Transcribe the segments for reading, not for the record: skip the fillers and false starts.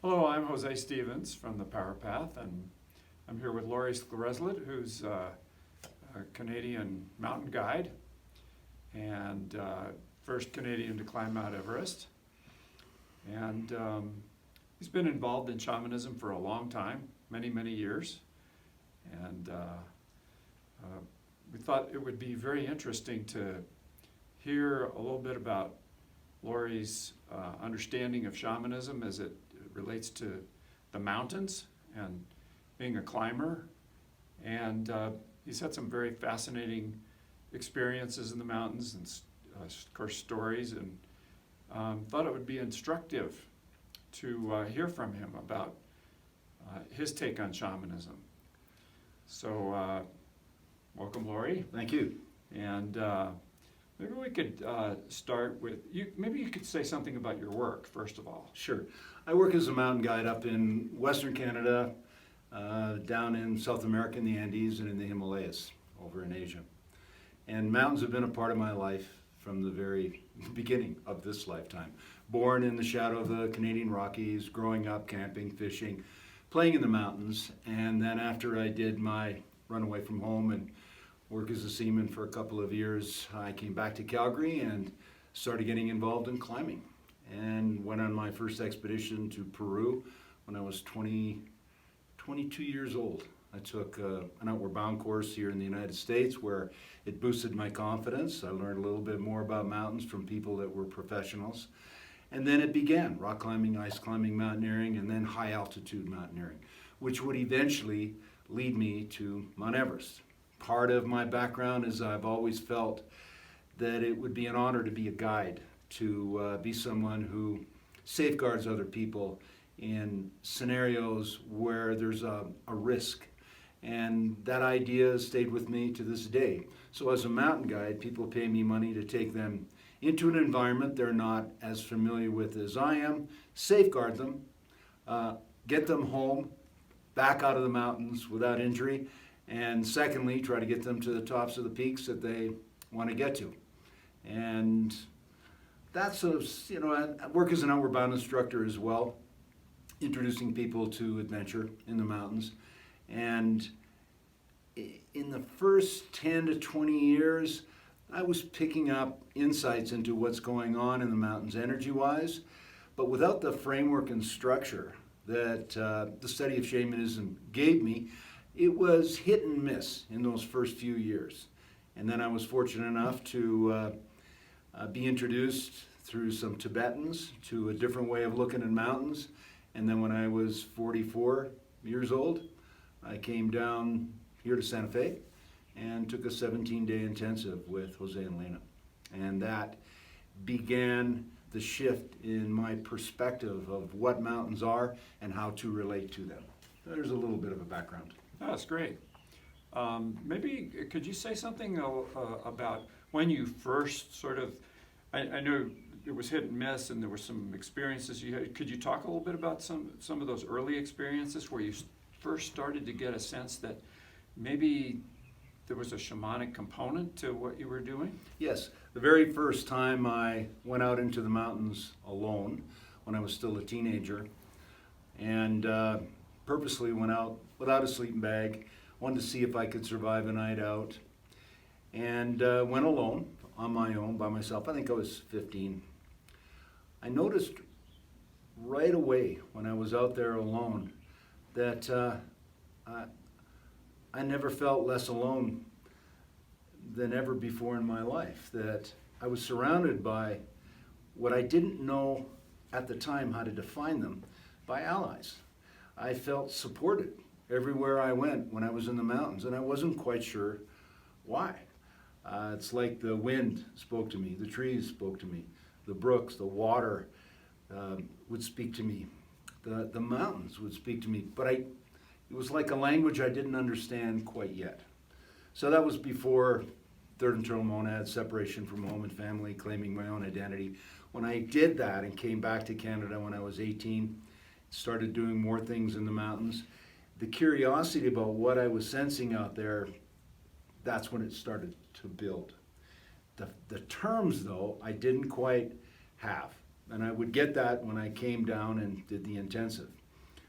Hello, I'm Jose Stevens from the Power Path, and I'm here with Laurie Skreslet, who's a Canadian mountain guide and first Canadian to climb Mount Everest. And he's been involved in shamanism for a long time, many, many years. And we thought it would be very interesting to hear a little bit about Laurie's understanding of shamanism as it relates to the mountains and being a climber. And he's had some very fascinating experiences in the mountains and of course stories, and thought it would be instructive to hear from him about his take on shamanism. So welcome, Laurie. Thank you. And maybe we could start with, maybe you could say something about your work, first of all. Sure. I work as a mountain guide up in Western Canada, down in South America in the Andes, and in the Himalayas over in Asia. And mountains have been a part of my life from the very beginning of this lifetime. Born in the shadow of the Canadian Rockies, growing up camping, fishing, playing in the mountains, and then after I did my run away from home and work as a seaman for a couple of years, I came back to Calgary and started getting involved in climbing, and went on my first expedition to Peru when I was 22 years old. I took an outward bound course here in the United States where it boosted my confidence. I learned a little bit more about mountains from people that were professionals. And then it began, rock climbing, ice climbing, mountaineering, and then high altitude mountaineering, which would eventually lead me to Mount Everest. Part of my background is I've always felt that it would be an honor to be a guide, to be someone who safeguards other people in scenarios where there's a risk. And that idea stayed with me to this day. So as a mountain guide, people pay me money to take them into an environment they're not as familiar with as I am, safeguard them, get them home, back out of the mountains without injury, and secondly, try to get them to the tops of the peaks that they want to get to. And that's sort of, I work as an outward bound instructor as well, introducing people to adventure in the mountains. And in the first 10 to 20 years, I was picking up insights into what's going on in the mountains energy-wise, but without the framework and structure that the study of shamanism gave me, it was hit and miss in those first few years. And then I was fortunate enough to be introduced through some Tibetans to a different way of looking at mountains. And then when I was 44 years old, I came down here to Santa Fe and took a 17-day intensive with Jose and Lena. And that began the shift in my perspective of what mountains are and how to relate to them. There's a little bit of a background. Oh, that's great. Maybe could you say something about when you first sort of, I know it was hit and miss and there were some experiences you had. Could you talk a little bit about some of those early experiences where you first started to get a sense that maybe there was a shamanic component to what you were doing? Yes. The very first time I went out into the mountains alone, when I was still a teenager, and purposely went out without a sleeping bag, wanted to see if I could survive a night out, and went alone, on my own, by myself. I think I was 15. I noticed right away when I was out there alone that I never felt less alone than ever before in my life, that I was surrounded by what I didn't know at the time how to define them, by allies. I felt supported everywhere I went when I was in the mountains, and I wasn't quite sure why. It's like the wind spoke to me, the trees spoke to me, the brooks, the water would speak to me, the mountains would speak to me, but it was like a language I didn't understand quite yet. So that was before third internal monad, separation from home and family, claiming my own identity. When I did that and came back to Canada when I was 18, started doing more things in the mountains, the curiosity about what I was sensing out there, that's when it started to build. The terms, though, I didn't quite have. And I would get that when I came down and did the intensive.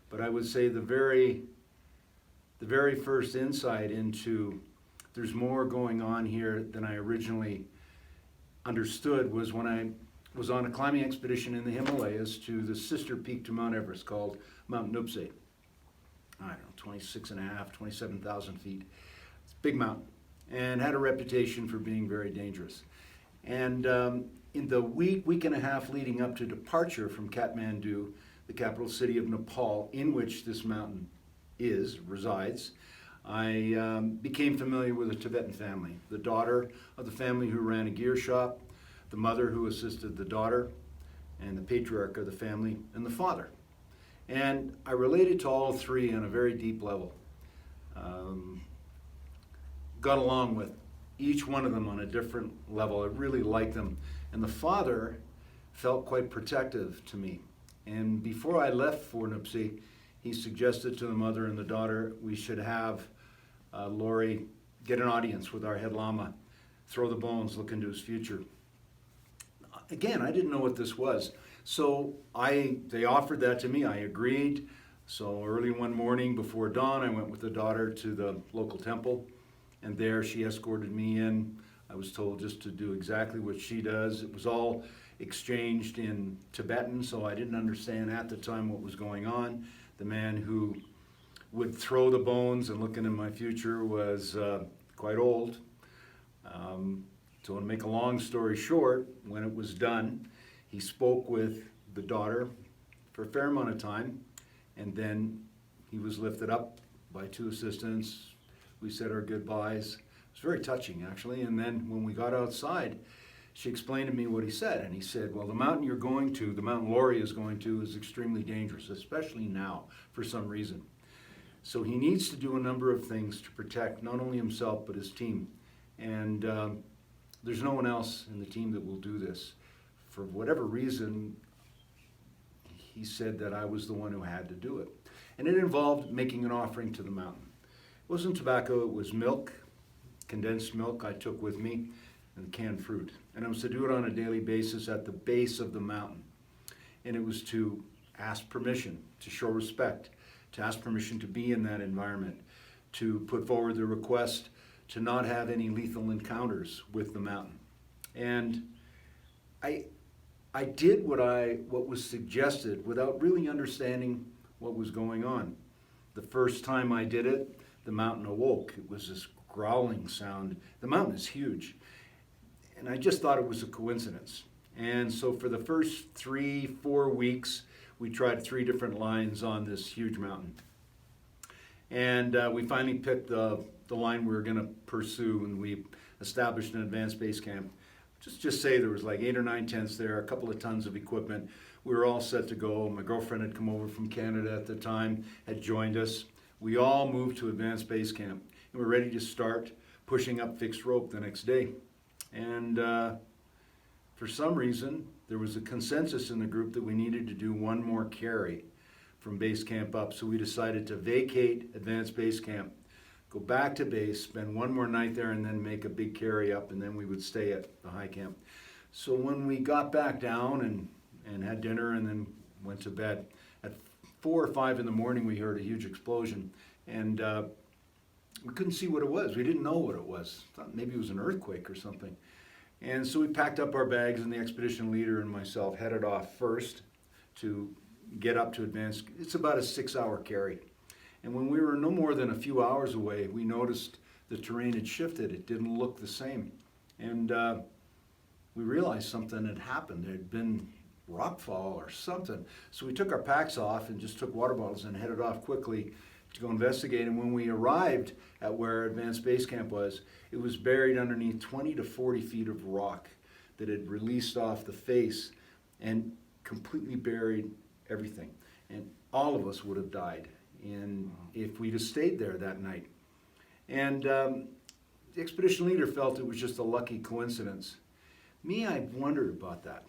But I would say the very first insight into there's more going on here than I originally understood was when I was on a climbing expedition in the Himalayas to the sister peak to Mount Everest called Mount Nuptse. I don't know, 27,000 feet. It's a big mountain and had a reputation for being very dangerous. And in the week and a half leading up to departure from Kathmandu, the capital city of Nepal, in which this mountain resides, I became familiar with a Tibetan family, the daughter of the family who ran a gear shop, the mother who assisted the daughter, and the patriarch of the family, and the father. And I related to all three on a very deep level. Got along with each one of them on a different level. I really liked them. And the father felt quite protective to me. And before I left for Nuptse, he suggested to the mother and the daughter we should have Laurie get an audience with our head lama, throw the bones, look into his future. Again, I didn't know what this was. So they offered that to me. I agreed. So early one morning before dawn, I went with the daughter to the local temple. And there she escorted me in. I was told just to do exactly what she does. It was all exchanged in Tibetan, so I didn't understand at the time what was going on. The man who would throw the bones and look into my future was quite old. So to make a long story short, when it was done, he spoke with the daughter for a fair amount of time, and then he was lifted up by two assistants. We said our goodbyes. It was very touching, actually. And then when we got outside, she explained to me what he said. And he said, well, the mountain you're going to, the mountain Laurie is going to, is extremely dangerous, especially now, for some reason. So he needs to do a number of things to protect not only himself, but his team. And there's no one else in the team that will do this. For whatever reason, he said that I was the one who had to do it. And it involved making an offering to the mountain. It wasn't tobacco, it was milk, condensed milk I took with me, and canned fruit. And I was to do it on a daily basis at the base of the mountain. And it was to ask permission, to show respect, to ask permission to be in that environment, to put forward the request to not have any lethal encounters with the mountain. And I did what was suggested without really understanding what was going on. The first time I did it, the mountain awoke. It was this growling sound. The mountain is huge. And I just thought it was a coincidence. And so for the first 3-4 weeks, we tried 3 different lines on this huge mountain. And we finally picked the line we were going to pursue, and we established an advanced base camp. Just say there was like 8 or 9 tents there, a couple of tons of equipment. We were all set to go. My girlfriend had come over from Canada at the time, had joined us. We all moved to advanced base camp, and we're ready to start pushing up fixed rope the next day. And for some reason, there was a consensus in the group that we needed to do one more carry from base camp up. So we decided to vacate advanced base camp, go back to base, spend one more night there, and then make a big carry up, and then we would stay at the high camp. So when we got back down and had dinner and then went to bed, at 4 or 5 in the morning, we heard a huge explosion, and we couldn't see what it was. We didn't know what it was. Thought maybe it was an earthquake or something. And so we packed up our bags, and the expedition leader and myself headed off first to get up to advanced. It's about a 6-hour carry. And when we were no more than a few hours away, we noticed the terrain had shifted. It didn't look the same. And we realized something had happened. There had been rockfall or something. So we took our packs off and just took water bottles and headed off quickly to go investigate. And when we arrived at where advanced base camp was, it was buried underneath 20 to 40 feet of rock that had released off the face and completely buried everything. And all of us would have died if we'd have stayed there that night. And the expedition leader felt it was just a lucky coincidence. Me, I wondered about that.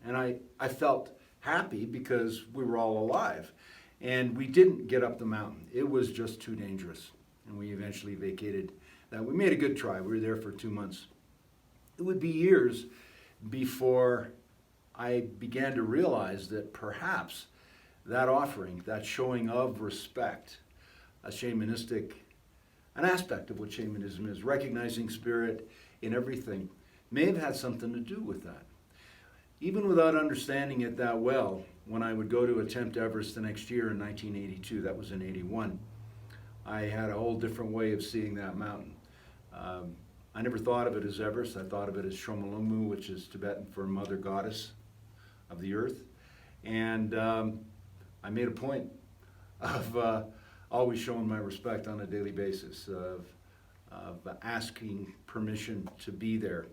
And I felt happy because we were all alive. And we didn't get up the mountain. It was just too dangerous. And we eventually vacated that. We made a good try. We were there for 2 months. It would be years before I began to realize that perhaps that offering, that showing of respect, an aspect of what shamanism is, recognizing spirit in everything, may have had something to do with that. Even without understanding it that well, when I would go to attempt Everest the next year in 1982, that was in 81, I had a whole different way of seeing that mountain. I never thought of it as Everest. I thought of it as Shomolungmu, which is Tibetan for Mother Goddess of the Earth. And I made a point of always showing my respect on a daily basis, of asking permission to be there.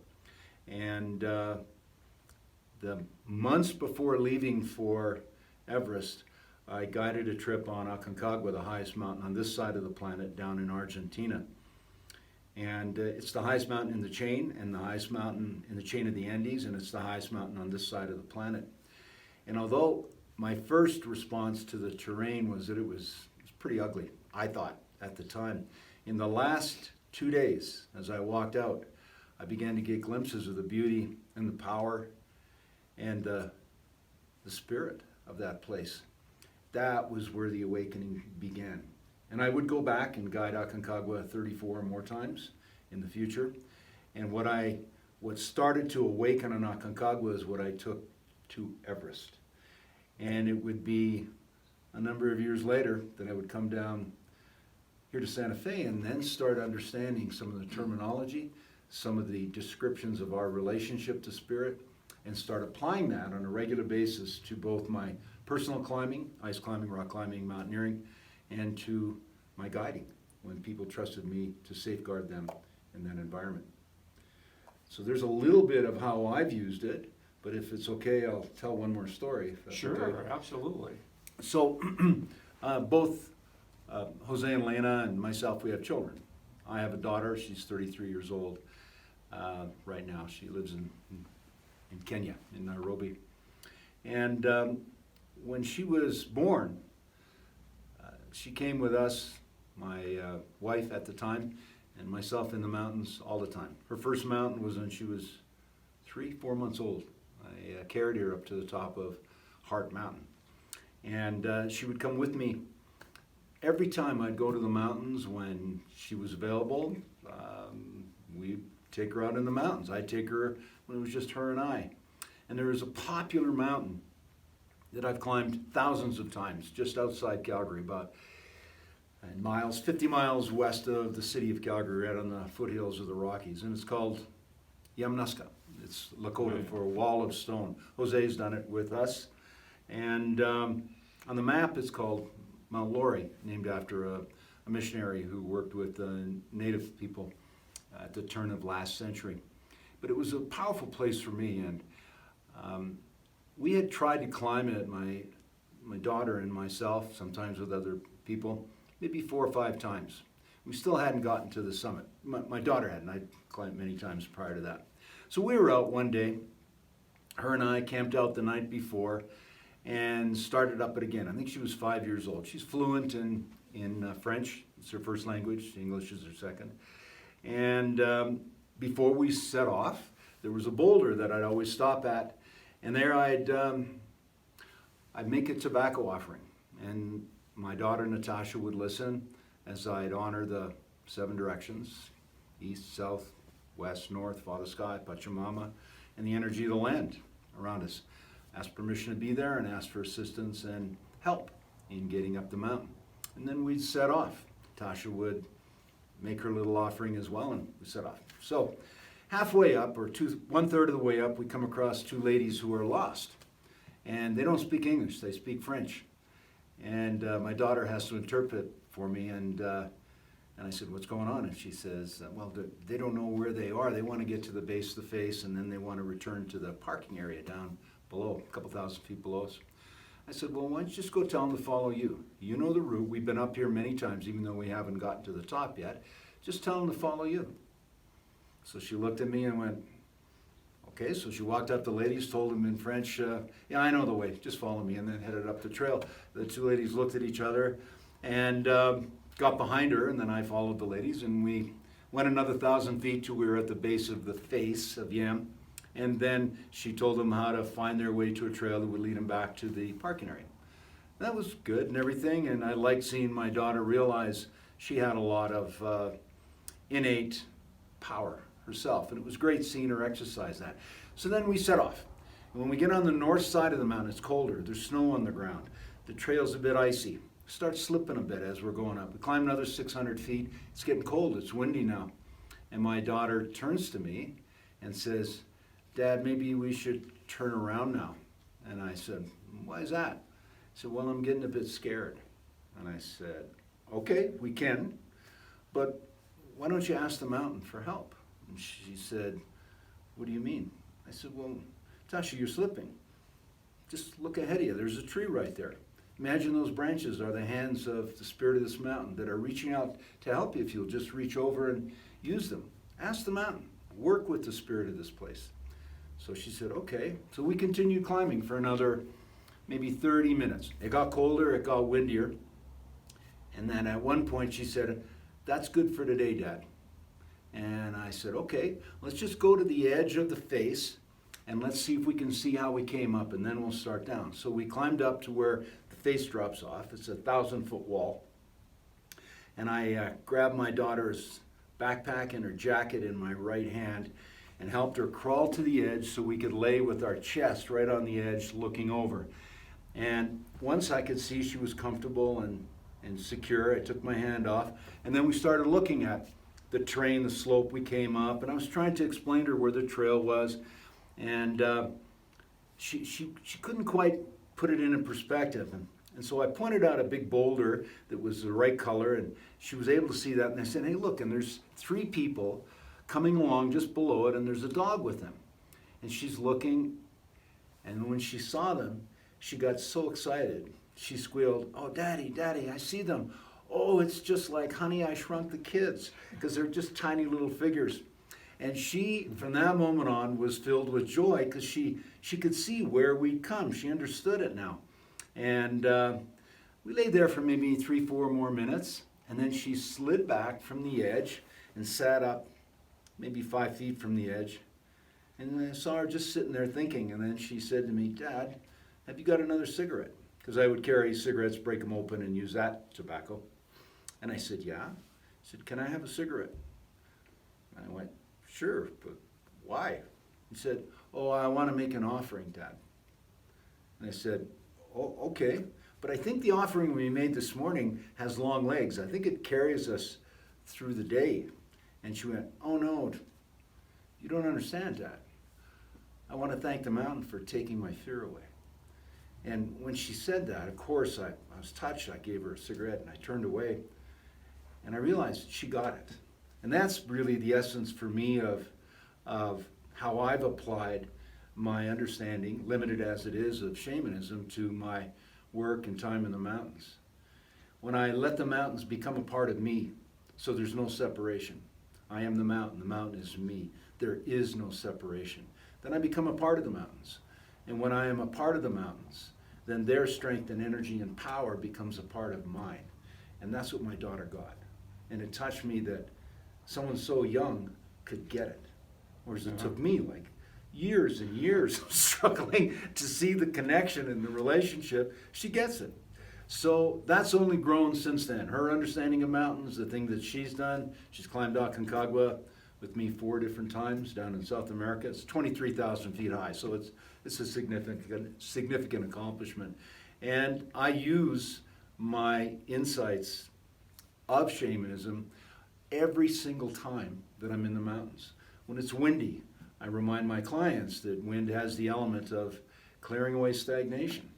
And the months before leaving for Everest, I guided a trip on Aconcagua, the highest mountain on this side of the planet, down in Argentina. And it's the highest mountain in the chain, and the highest mountain in the chain of the Andes, and it's the highest mountain on this side of the planet. And although my first response to the terrain was that it was pretty ugly, I thought at the time, in the last 2 days, as I walked out, I began to get glimpses of the beauty and the power and the spirit of that place. That was where the awakening began. And I would go back and guide Aconcagua 34 more times in the future. And what started to awaken on Aconcagua is what I took to Everest. And it would be a number of years later that I would come down here to Santa Fe and then start understanding some of the terminology, some of the descriptions of our relationship to spirit, and start applying that on a regular basis to both my personal climbing, ice climbing, rock climbing, mountaineering, and to my guiding, when people trusted me to safeguard them in that environment. So there's a little bit of how I've used it, but if it's okay, I'll tell one more story. If that's Sure, okay. absolutely. So both Jose and Lena and myself, we have children. I have a daughter, she's 33 years old right now. She lives in Kenya, in Nairobi. And when she was born, she came with us, my wife at the time, and myself in the mountains all the time. Her first mountain was when she was 3-4 months old. I carried her up to the top of Hart Mountain. And she would come with me every time I'd go to the mountains when she was available. We'd take her out in the mountains. I'd take her when it was just her and I. And there is a popular mountain that I've climbed thousands of times just outside Calgary, about 50 miles west of the city of Calgary, right on the foothills of the Rockies. And it's called Yamnuska. It's Lakota for a wall of stone. Jose's done it with us. And on the map it's called Mount Laurie, named after a missionary who worked with native people at the turn of last century. But it was a powerful place for me, and we had tried to climb it, my daughter and myself, sometimes with other people, maybe 4 or 5 times. We still hadn't gotten to the summit. My daughter hadn't. I'd climbed many times prior to that. So we were out one day. Her and I camped out the night before and started up it again. I think she was 5 years old. She's fluent in French. It's her first language. English is her second. And before we set off, there was a boulder that I'd always stop at, and there I'd make a tobacco offering. And my daughter Natasha would listen as I'd honor the 7 directions: east, south, west, north, Father Sky, Pachamama, and the energy of the land around us. Ask permission to be there and ask for assistance and help in getting up the mountain. And then we'd set off. Tasha would make her little offering as well, and we set off. So halfway up, or 1/3 of the way up, we come across 2 ladies who are lost. And they don't speak English, they speak French. And my daughter has to interpret for me, and I said, "What's going on?" And she says, "Well, they don't know where they are. They want to get to the base of the face, and then they want to return to the parking area down below, a couple thousand feet below us." I said, "Well, why don't you just go tell them to follow you? You know the route. We've been up here many times, even though we haven't gotten to the top yet. Just tell them to follow you." So she looked at me and went, "Okay." So she walked up to the ladies, told them in French, "Yeah, I know the way. Just follow me," and then headed up the trail. The 2 ladies looked at each other and got behind her, and then I followed the ladies, and we went another 1,000 feet till we were at the base of the face of Yam, And then she told them how to find their way to a trail that would lead them back to the parking area. That was good and everything, and I liked seeing my daughter realize she had a lot of innate power herself, and it was great seeing her exercise that. So then we set off. And when we get on the north side of the mountain, it's colder. There's snow on the ground. The trail's a bit icy. Start slipping a bit as we're going up. We climb another 600 feet. It's getting cold. It's windy now. And my daughter turns to me and says, "Dad, maybe we should turn around now." And I said, "Why is that?" She said, "Well, I'm getting a bit scared." And I said, "Okay, we can, but why don't you ask the mountain for help?" And she said, "What do you mean?" I said, "Well, Tasha, you're slipping. Just look ahead of you. There's a tree right there. Imagine those branches are the hands of the spirit of this mountain that are reaching out to help you if you'll just reach over and use them. Ask the mountain. Work with the spirit of this place." So she said, "Okay." So we continued climbing for another maybe 30 minutes. It got colder, it got windier. And then at one point she said, "That's good for today, Dad." And I said, "Okay, let's just go to the edge of the face and let's see if we can see how we came up, and then we'll start down." So we climbed up to where the face drops off. It's a 1,000-foot wall. And I grabbed my daughter's backpack and her jacket in my right hand and helped her crawl to the edge so we could lay with our chest right on the edge looking over. And once I could see she was comfortable and secure, I took my hand off, and then we started looking at the terrain, the slope we came up, and I was trying to explain to her where the trail was, and she couldn't quite put it in perspective. And so I pointed out a big boulder that was the right color, and she was able to see that, and I said, "Hey, look, and there's 3 people coming along just below it, and there's a dog with them." And she's looking, and when she saw them, she got so excited. She squealed, "Oh, Daddy, Daddy, I see them. Oh, it's just like Honey, I Shrunk the Kids," because they're just tiny little figures. And she, from that moment on, was filled with joy because she could see where we'd come. She understood it now. And we lay there for maybe 3-4 more minutes, and then she slid back from the edge and sat up maybe 5 feet from the edge. And I saw her just sitting there thinking, and then she said to me, "Dad, have you got another cigarette?" Because I would carry cigarettes, break them open, and use that tobacco. And I said, "Yeah." She said, "Can I have a cigarette?" And I went, "Sure, but why?" He said, "Oh, I want to make an offering, Dad." And I said, "Oh, okay, but I think the offering we made this morning has long legs. I think it carries us through the day." And she went, "Oh no, you don't understand, Dad. I want to thank the mountain for taking my fear away." And when she said that, of course, I was touched. I gave her a cigarette and I turned away. And I realized she got it. And that's really the essence for me of how I've applied my understanding, limited as it is, of shamanism to my work and time in the mountains. When I let the mountains become a part of me, so there's no separation. I am the mountain is me. There is no separation. Then I become a part of the mountains. And when I am a part of the mountains, then their strength and energy and power becomes a part of mine. And that's what my daughter got. And it touched me that someone so young could get it. Whereas it took me like years and years of struggling to see the connection and the relationship. She gets it. So that's only grown since then. Her understanding of mountains, the thing that she's done, she's climbed Aconcagua with me 4 different times down in South America. It's 23,000 feet high, so it's a significant accomplishment. And I use my insights of shamanism every single time that I'm in the mountains. When it's windy, I remind my clients that wind has the element of clearing away stagnation.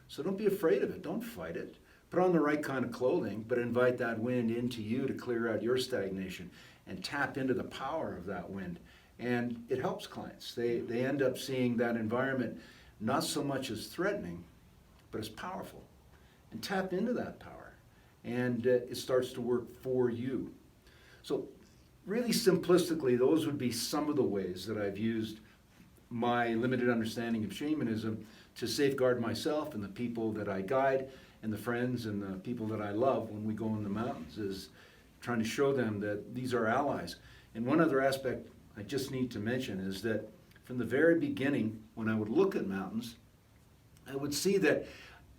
So don't be afraid of it. Don't fight it. Put on the right kind of clothing, but invite that wind into you to clear out your stagnation and tap into the power of that wind. And it helps clients. They end up seeing that environment not so much as threatening, but as powerful. And tap into that power. And it starts to work for you. So really simplistically, those would be some of the ways that I've used my limited understanding of shamanism to safeguard myself and the people that I guide and the friends and the people that I love when we go in the mountains, is trying to show them that these are allies. And one other aspect I just need to mention is that from the very beginning, when I would look at mountains, I would see that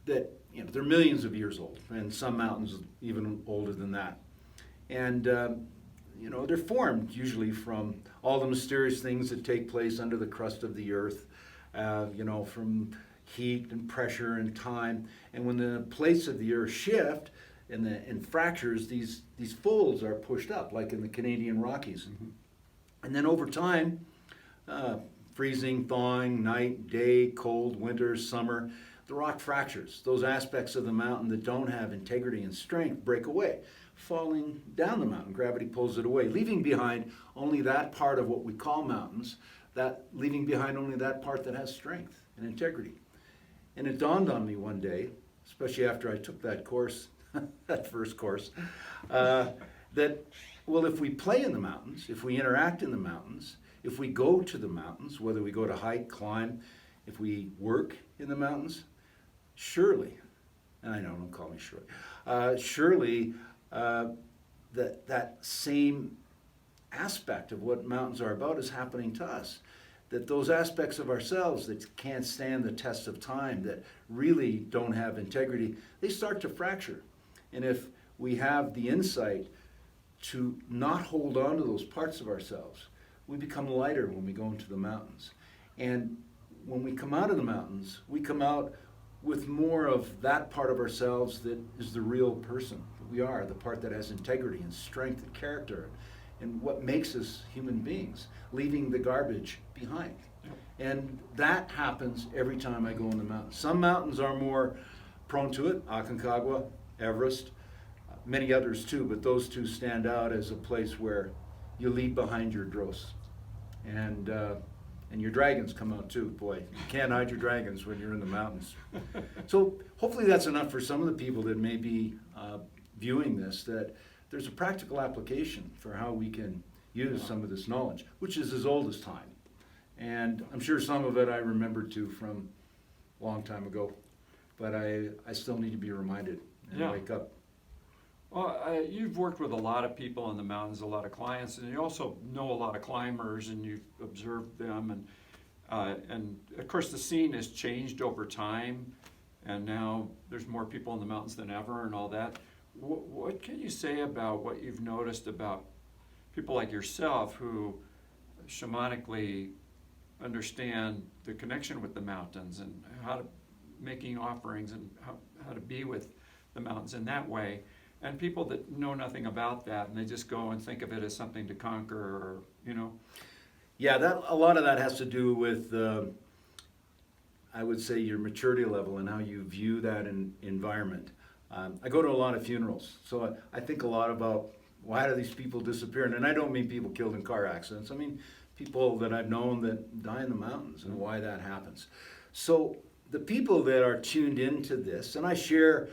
they're millions of years old, and some mountains even older than that. And they're formed usually from all the mysterious things that take place under the crust of the earth, from heat and pressure and time. And when the plates of the earth shift and fractures, these folds are pushed up, like in the Canadian Rockies. Mm-hmm. And then over time, freezing, thawing, night, day, cold, winter, summer, the rock fractures. Those aspects of the mountain that don't have integrity and strength break away, falling down the mountain. Gravity pulls it away, leaving behind only that part of what we call mountains, leaving behind only that part that has strength and integrity. And it dawned on me one day, especially after I took that course, that first course, that, well, if we play in the mountains, if we interact in the mountains, if we go to the mountains, whether we go to hike, climb, if we work in the mountains, surely, and I know, don't call me surely that same aspect of what mountains are about is happening to us. That those aspects of ourselves that can't stand the test of time, that really don't have integrity, they start to fracture. And if we have the insight to not hold on to those parts of ourselves, we become lighter when we go into the mountains. And when we come out of the mountains, we come out with more of that part of ourselves that is the real person that we are, the part that has integrity and strength and character and what makes us human beings, leaving the garbage behind. Yep. And that happens every time I go in the mountains. Some mountains are more prone to it, Aconcagua, Everest, many others too, but those two stand out as a place where you leave behind your dross. And your dragons come out too. Boy, you can't hide your dragons when you're in the mountains. So hopefully that's enough for some of the people that may be viewing this, that there's a practical application for how we can use some of this knowledge, which is as old as time. And I'm sure some of it I remember too from a long time ago, but I still need to be reminded and wake up. Well, you've worked with a lot of people in the mountains, a lot of clients, and you also know a lot of climbers, and you've observed them, and of course the scene has changed over time, and now there's more people in the mountains than ever, and all that. What can you say about what you've noticed about people like yourself who shamanically understand the connection with the mountains and how to making offerings and how to be with the mountains in that way? And people that know nothing about that, and they just go and think of it as something to conquer, or, Yeah, a lot of that has to do with, I would say, your maturity level and how you view that environment. I go to a lot of funerals, so I think a lot about why do these people disappear? And I don't mean people killed in car accidents. I mean people that I've known that die in the mountains and why that happens. So the people that are tuned into this, and I share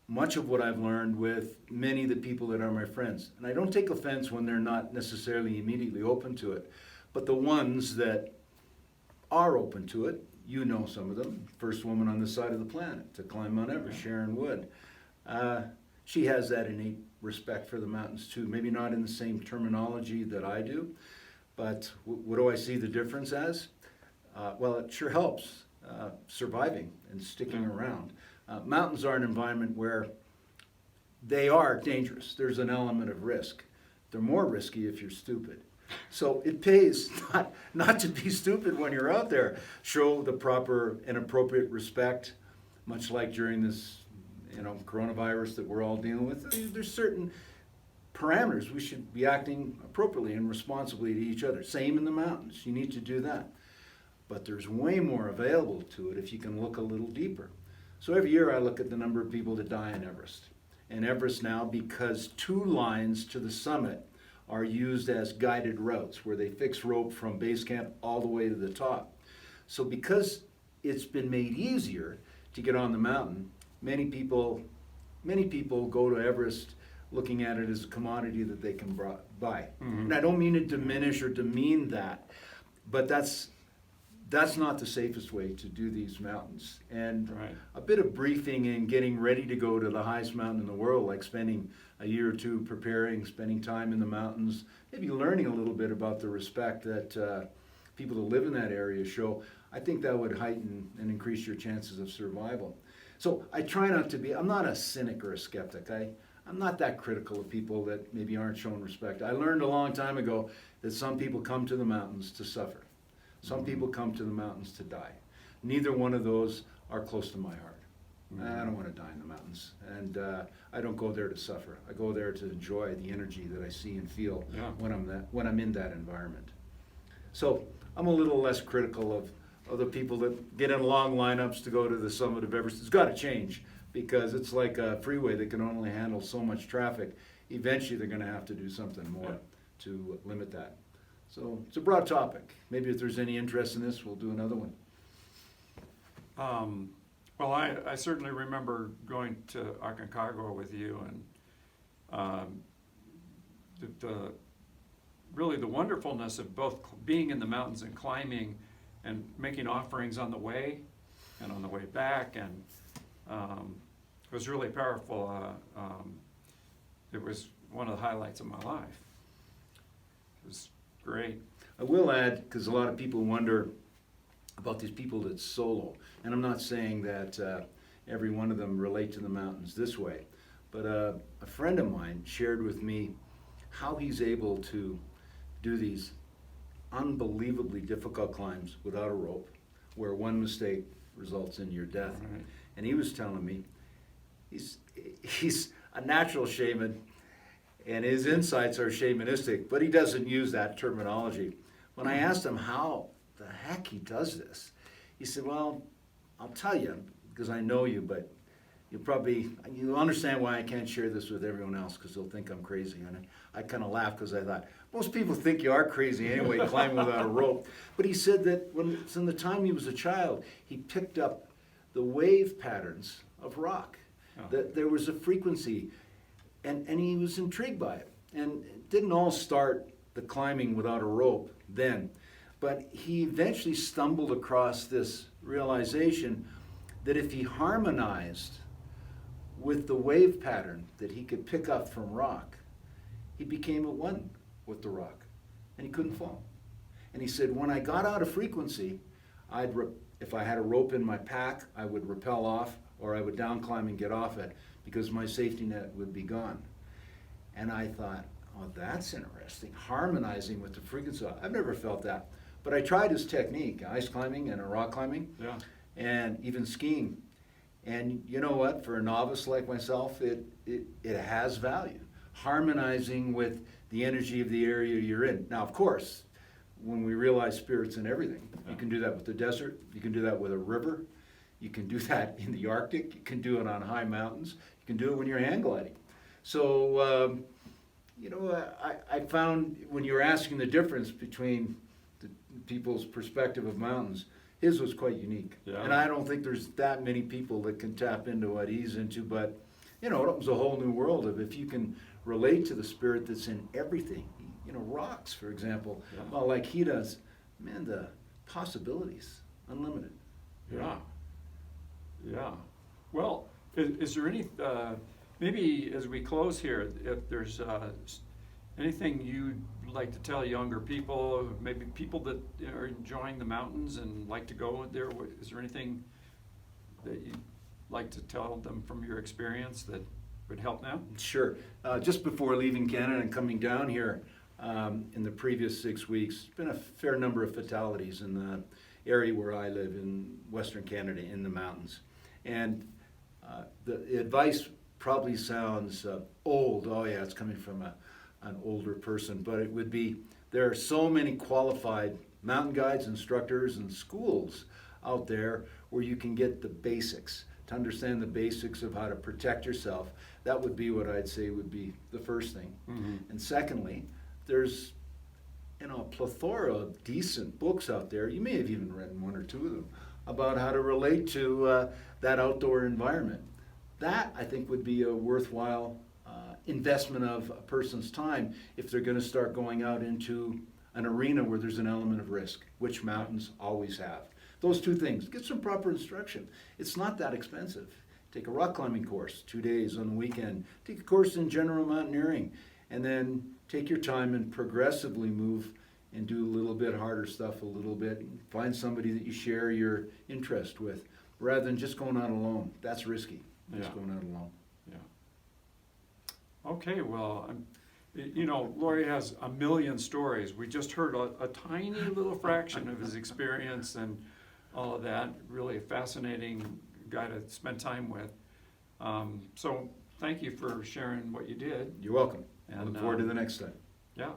much of what I've learned with many of the people that are my friends. And I don't take offense when they're not necessarily immediately open to it, but the ones that are open to it, you know some of them. First woman on this side of the planet to climb Mount Everest, Sharon Wood. She has that innate respect for the mountains too. Maybe not in the same terminology that I do, but what do I see the difference as? Well, it sure helps surviving and sticking around. Mountains are an environment where they are dangerous. There's an element of risk. They're more risky if you're stupid. So it pays not to be stupid when you're out there. Show the proper and appropriate respect, much like during this coronavirus that we're all dealing with. There's certain parameters. We should be acting appropriately and responsibly to each other. Same in the mountains. You need to do that. But there's way more available to it if you can look a little deeper. So every year I look at the number of people that die in Everest. And Everest now, because 2 lines to the summit are used as guided routes where they fix rope from base camp all the way to the top. So because it's been made easier to get on the mountain, many people go to Everest looking at it as a commodity that they can buy. Mm-hmm. And I don't mean to diminish or demean that, but that's not the safest way to do these mountains. And a bit of briefing and getting ready to go to the highest mountain in the world, like spending a year or two preparing, spending time in the mountains, maybe learning a little bit about the respect that people that live in that area show, I think that would heighten and increase your chances of survival. So I try not to be, I'm not a cynic or a skeptic. I'm not that critical of people that maybe aren't shown respect. I learned a long time ago that some people come to the mountains to suffer. Some people come to the mountains to die. Neither one of those are close to my heart. I don't want to die in the mountains, and I don't go there to suffer. I go there to enjoy the energy that I see and feel when I'm in that environment. So I'm a little less critical of the people that get in long lineups to go to the summit of Everest. It's got to change, because it's like a freeway that can only handle so much traffic. Eventually they're going to have to do something more to limit that. So it's a broad topic. Maybe if there's any interest in this, we'll do another one. Well, I certainly remember going to Aconcagua with you, and really the wonderfulness of both being in the mountains and climbing and making offerings on the way and on the way back, and it was really powerful. It was one of the highlights of my life. It was great. I will add, because a lot of people wonder about these people that solo, and I'm not saying that every one of them relate to the mountains this way, but a friend of mine shared with me how he's able to do these unbelievably difficult climbs without a rope, where one mistake results in your death. Right. And he was telling me he's a natural shaman, and his insights are shamanistic, but he doesn't use that terminology. When I asked him how the heck he does this, he said, well, I'll tell you, because I know you, but you'll understand why I can't share this with everyone else, because they'll think I'm crazy. And I kind of laughed, because I thought, most people think you are crazy anyway, climbing without a rope. But he said that from the time he was a child, he picked up the wave patterns of rock. That there was a frequency, and he was intrigued by it. And it didn't all start the climbing without a rope then, but he eventually stumbled across this realization that if he harmonized with the wave pattern that he could pick up from rock, he became at one with the rock, and he couldn't fall. And he said, when I got out of frequency, if I had a rope in my pack, I would rappel off, or I would down climb and get off it, because my safety net would be gone. And I thought, oh, that's interesting, harmonizing with the frequency. I've never felt that. But I tried his technique, ice climbing and rock climbing, and even skiing. And you know what, for a novice like myself, it has value. Harmonizing with the energy of the area you're in. Now, of course, when we realize spirit's in everything, you can do that with the desert, you can do that with a river, you can do that in the Arctic, you can do it on high mountains, you can do it when you're hang gliding. So, I found when you were asking the difference between the people's perspective of mountains, his was quite unique. Yeah. And I don't think there's that many people that can tap into what he's into, but it opens a whole new world of if you can relate to the spirit that's in everything. Rocks, for example, well, like he does, man, the possibilities, unlimited. Yeah. Well, is there any, maybe as we close here, if there's anything you'd like to tell younger people, maybe people that are enjoying the mountains and like to go there, is there anything that you'd like to tell them from your experience that would help now? Sure. Just before leaving Canada and coming down here, in the previous 6 weeks, there's been a fair number of fatalities in the area where I live in Western Canada in the mountains. And the advice probably sounds old. Oh yeah, it's coming from an older person, but it would be, there are so many qualified mountain guides, instructors, and schools out there where you can get the basics, to understand the basics of how to protect yourself. That would be what I'd say would be the first thing. Mm-hmm. And secondly, there's a plethora of decent books out there. You may have even read one or two of them about how to relate to that outdoor environment. That, I think, would be a worthwhile investment of a person's time if they're going to start going out into an arena where there's an element of risk, which mountains always have. Those two things. Get some proper instruction. It's not that expensive. Take a rock climbing course, 2 days on the weekend. Take a course in general mountaineering, and then take your time and progressively move and do a little bit harder stuff a little bit. Find somebody that you share your interest with, rather than just going out alone. That's risky, just Yeah. going out alone. Yeah. Okay, well, you know, Laurie has a million stories. We just heard a tiny little fraction of his experience and all of that. Really a fascinating guy to spend time with. So thank you for sharing what you did. You're welcome. I And, look forward to the next time. Yeah,